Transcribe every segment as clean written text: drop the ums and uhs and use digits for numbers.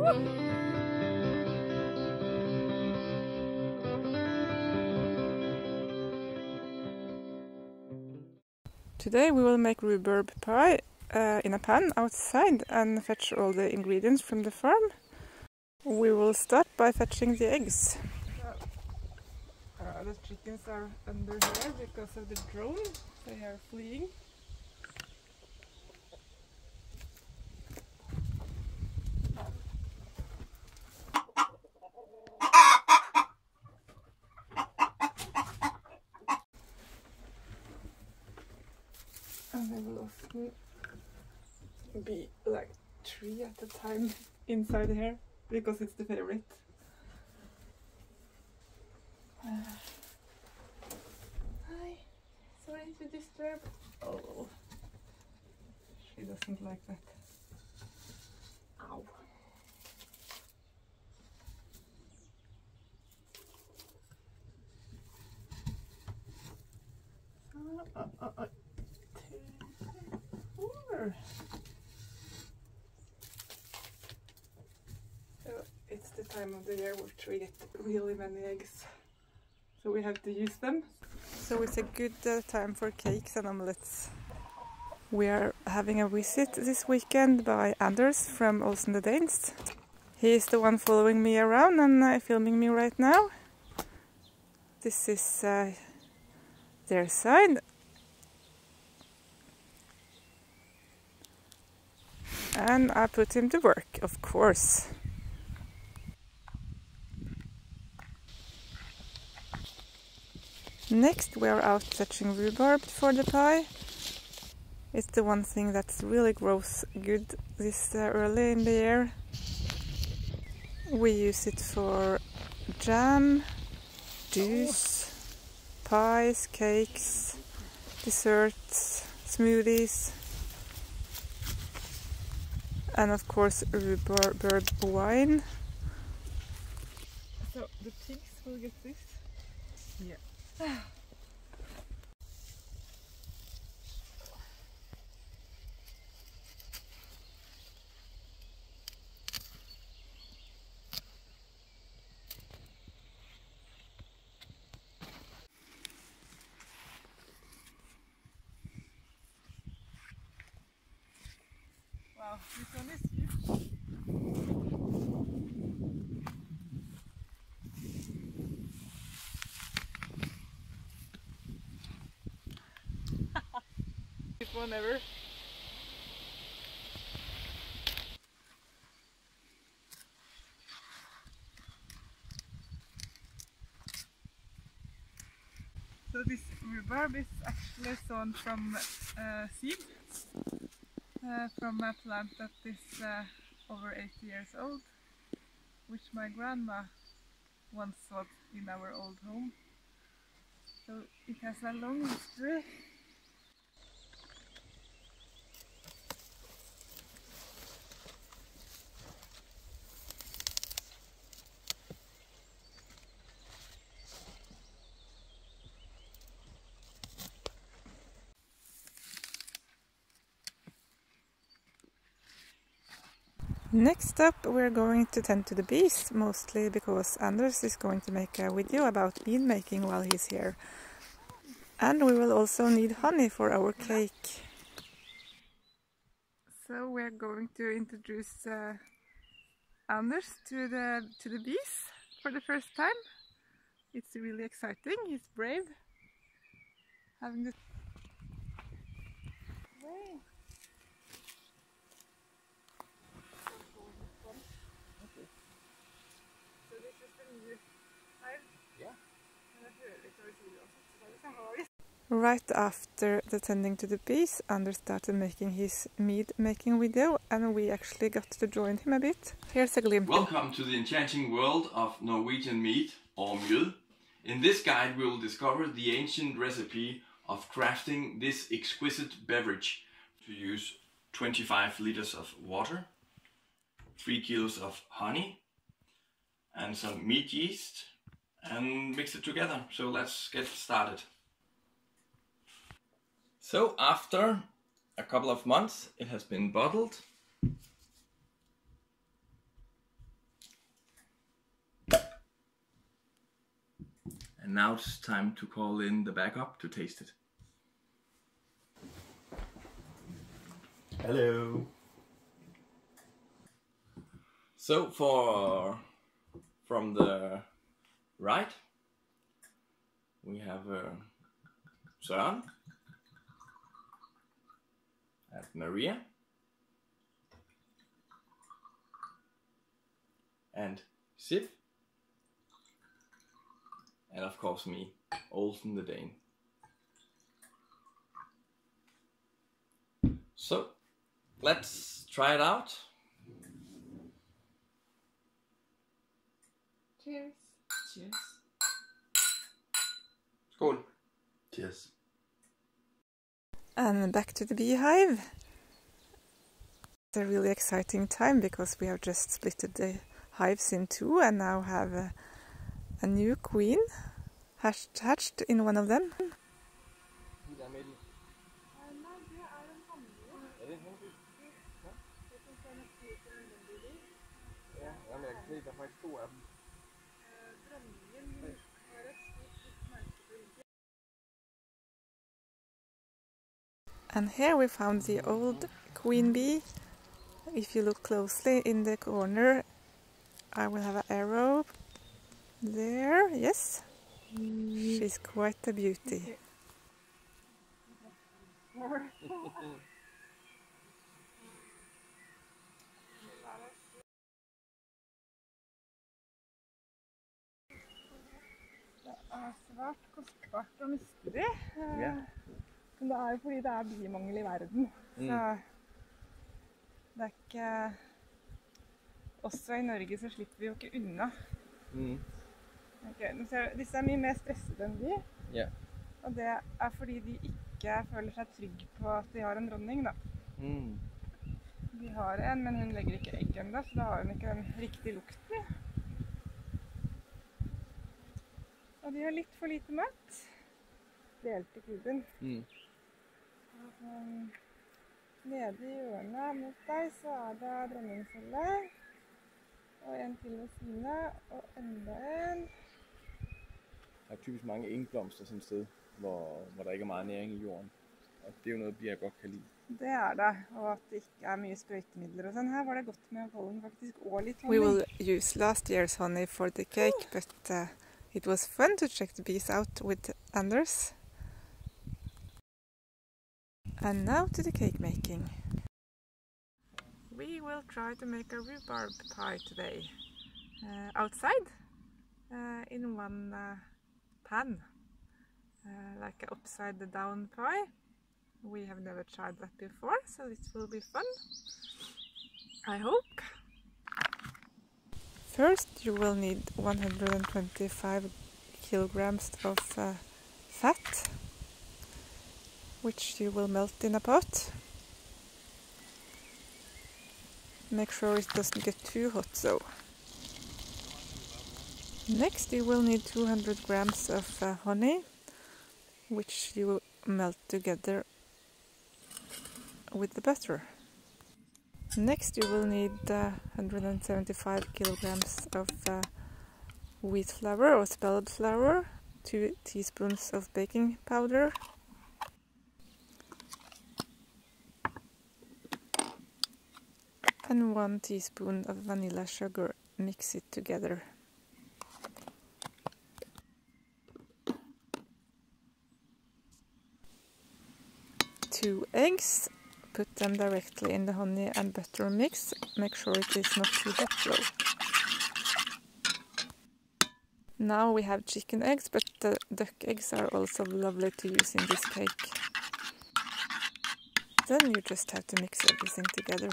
Today we will make rhubarb pie in a pan outside and fetch all the ingredients from the farm. We will start by fetching the eggs. The chickens are under here because of the drone. They are fleeing. And they will often be like 3 at a time inside here because it's the favorite. Hi, sorry to disturb. Oh, she doesn't like that. Ow. So it's the time of the year where we get really many eggs, so we have to use them. So it's a good time for cakes and omelets. We are having a visit this weekend by Anders from Olsen the Danes. He is the one following me around and filming me right now. This is their side. And I put him to work, of course. Next we are out fetching rhubarb for the pie. It's the one thing that really grows good this early in the year. We use it for jam, juice, pies, cakes, desserts, smoothies, and of course rhubarb wine. So the pigs will get this. Yeah. Wow, this one is huge. This one ever. So this rhubarb is actually sown from seed, from a plant that is over 80 years old, which my grandma once sowed in our old home. So it has a long history. Next up we're going to tend to the bees, mostly because Anders is going to make a video about bean making while he's here. And we will also need honey for our cake. So we're going to introduce Anders to the bees for the first time. It's really exciting, he's brave. Having this way. Right after the tending to the bees, Anders started making his mead making video, and we actually got to join him a bit. Here's a glimpse. Welcome to the enchanting world of Norwegian mead, or mjød. In this guide we will discover the ancient recipe of crafting this exquisite beverage. To use 25 liters of water, 3 kilos of honey, and some mead yeast, and mix it together. So let's get started. So after a couple of months it has been bottled. And now it's time to call in the backup to taste it. Hello. So from the right, we have Søren and Maria and Sif, and of course me, Olsen the Dane. So let's try it out. Cheers. Cheers. Skål. Cheers. And back to the beehive. It's a really exciting time because we have just split the hives in two and now have a new queen hatched in one of them. And here we found the old queen bee. If you look closely in the corner, I will have an arrow there. Yes, she's quite a beauty. Det er svært kostbart å miste de. Men det er jo fordi det er bimangel i verden. Så det er ikke... Også i Norge så slipper vi jo ikke unna. Okay, nå ser du, disse er mye mer stresset enn de. Og det er fordi de ikke føler seg trygge på at de har en dronning, da. De har en, men hun legger ikke egg enda, så da har hun ikke den riktige lukten. Og de har litt for lite mat. Delte kuben. Nede i hjørnet mot deg så er det dronningscelle. Og en til ved siden av, og enda en. Der er typisk mange engblomster sådan et sted, hvor der ikke er meget næring i jorden. Og det er jo noget, jeg godt kan lide. Det er det, og at det ikke er mye sprøytemidler og sånn. Her var det godt med pollen faktisk, og litt honning. We will use last year's honey for the cake, but it was fun to check the bees out with Anders. And now to the cake making. We will try to make a rhubarb pie today. Outside, in one pan, like an upside down pie. We have never tried that before, so it will be fun, I hope. First you will need 125 kilograms of fat, which you will melt in a pot. Make sure it doesn't get too hot though. Next you will need 200 grams of honey, which you will melt together with the butter. Next you will need 175 kilograms of wheat flour or spelled flour, 2 teaspoons of baking powder, and 1 teaspoon of vanilla sugar. Mix it together. 2 eggs. Put them directly in the honey and butter mix. Make sure it is not too hot though. Now we have chicken eggs, but the duck eggs are also lovely to use in this cake. Then you just have to mix everything together.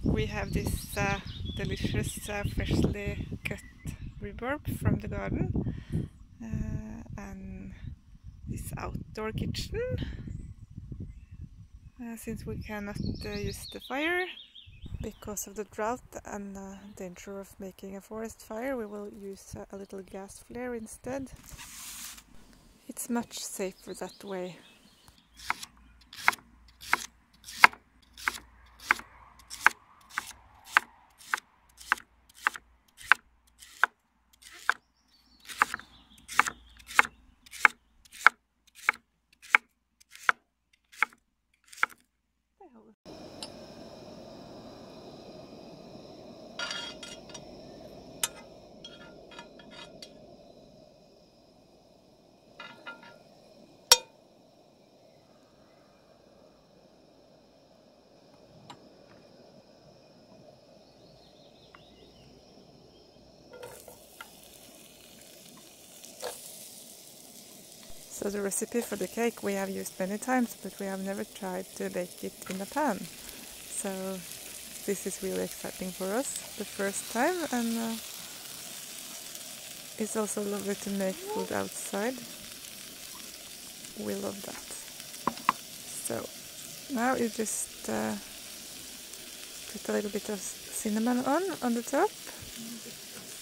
We have this delicious freshly cut rhubarb from the garden, and this outdoor kitchen, since we cannot use the fire because of the drought and danger of making a forest fire. We will use a little gas flare instead. It's much safer that way. So the recipe for the cake we have used many times, but we have never tried to bake it in a pan. So this is really exciting for us, the first time, and it's also lovely to make food outside. We love that. So now you just put a little bit of cinnamon on the top.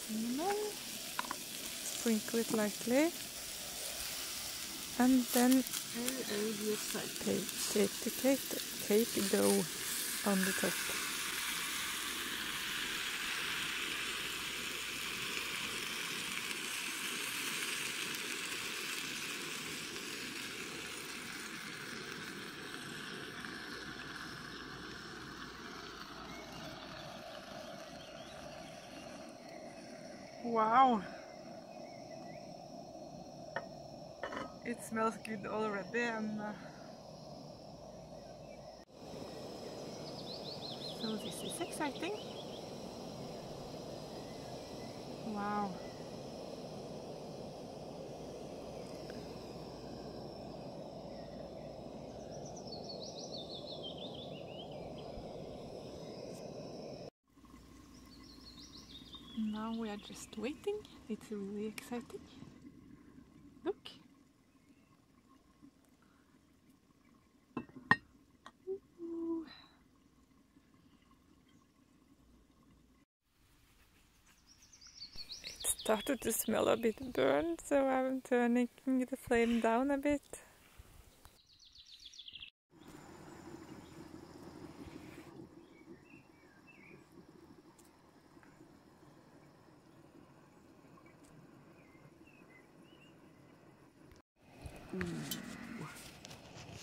Cinnamon. Sprinkle it lightly. And then take the cake dough on the top. Wow! It smells good already, and so this is exciting. Wow! Now we are just waiting. It's really exciting. Look! Ooh. It started to smell a bit burned, so I'm turning the flame down a bit.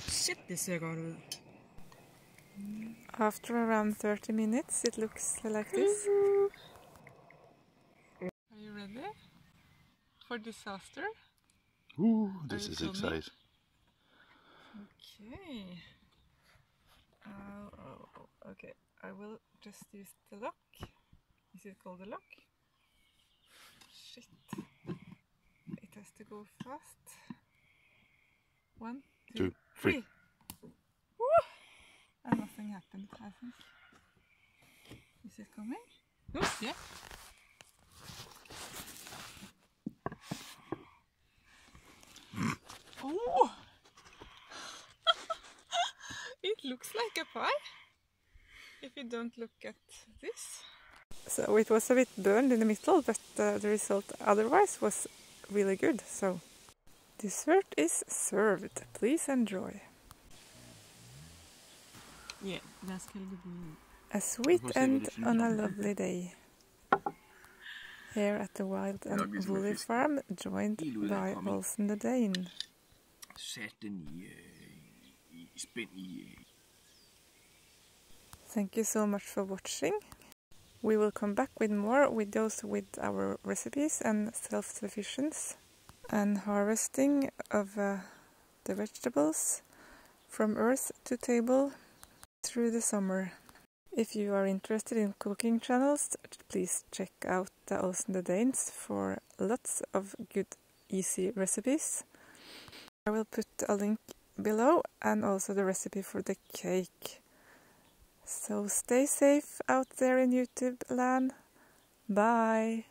Shit, det ser godt ud. After around 30 minutes it looks like this. Are you ready for disaster? This is exciting. Okay. Okay, I will just use the lock. Is it called the lock? Shit. It has to go fast. 1, 2, 3. Woo! And nothing happened, I think. Is it coming? Oh, yeah. Oh! It looks like a pie, if you don't look at this. So it was a bit burned in the middle, but the result otherwise was really good. So dessert is served. Please enjoy. Ja, hvad skal det blive? A sweet end on a lovely day. Here at the Wild and Woolly Farm, joined by Olsen the Dane. Sat den i spænd i. Thank you so much for watching. We will come back with more videos with our recipes and self-sufficiency and harvesting of the vegetables from earth to table through the summer. If you are interested in cooking channels, please check out the Olsen the Danes for lots of good easy recipes. I will put a link below and also the recipe for the cake. So stay safe out there in YouTube land. Bye!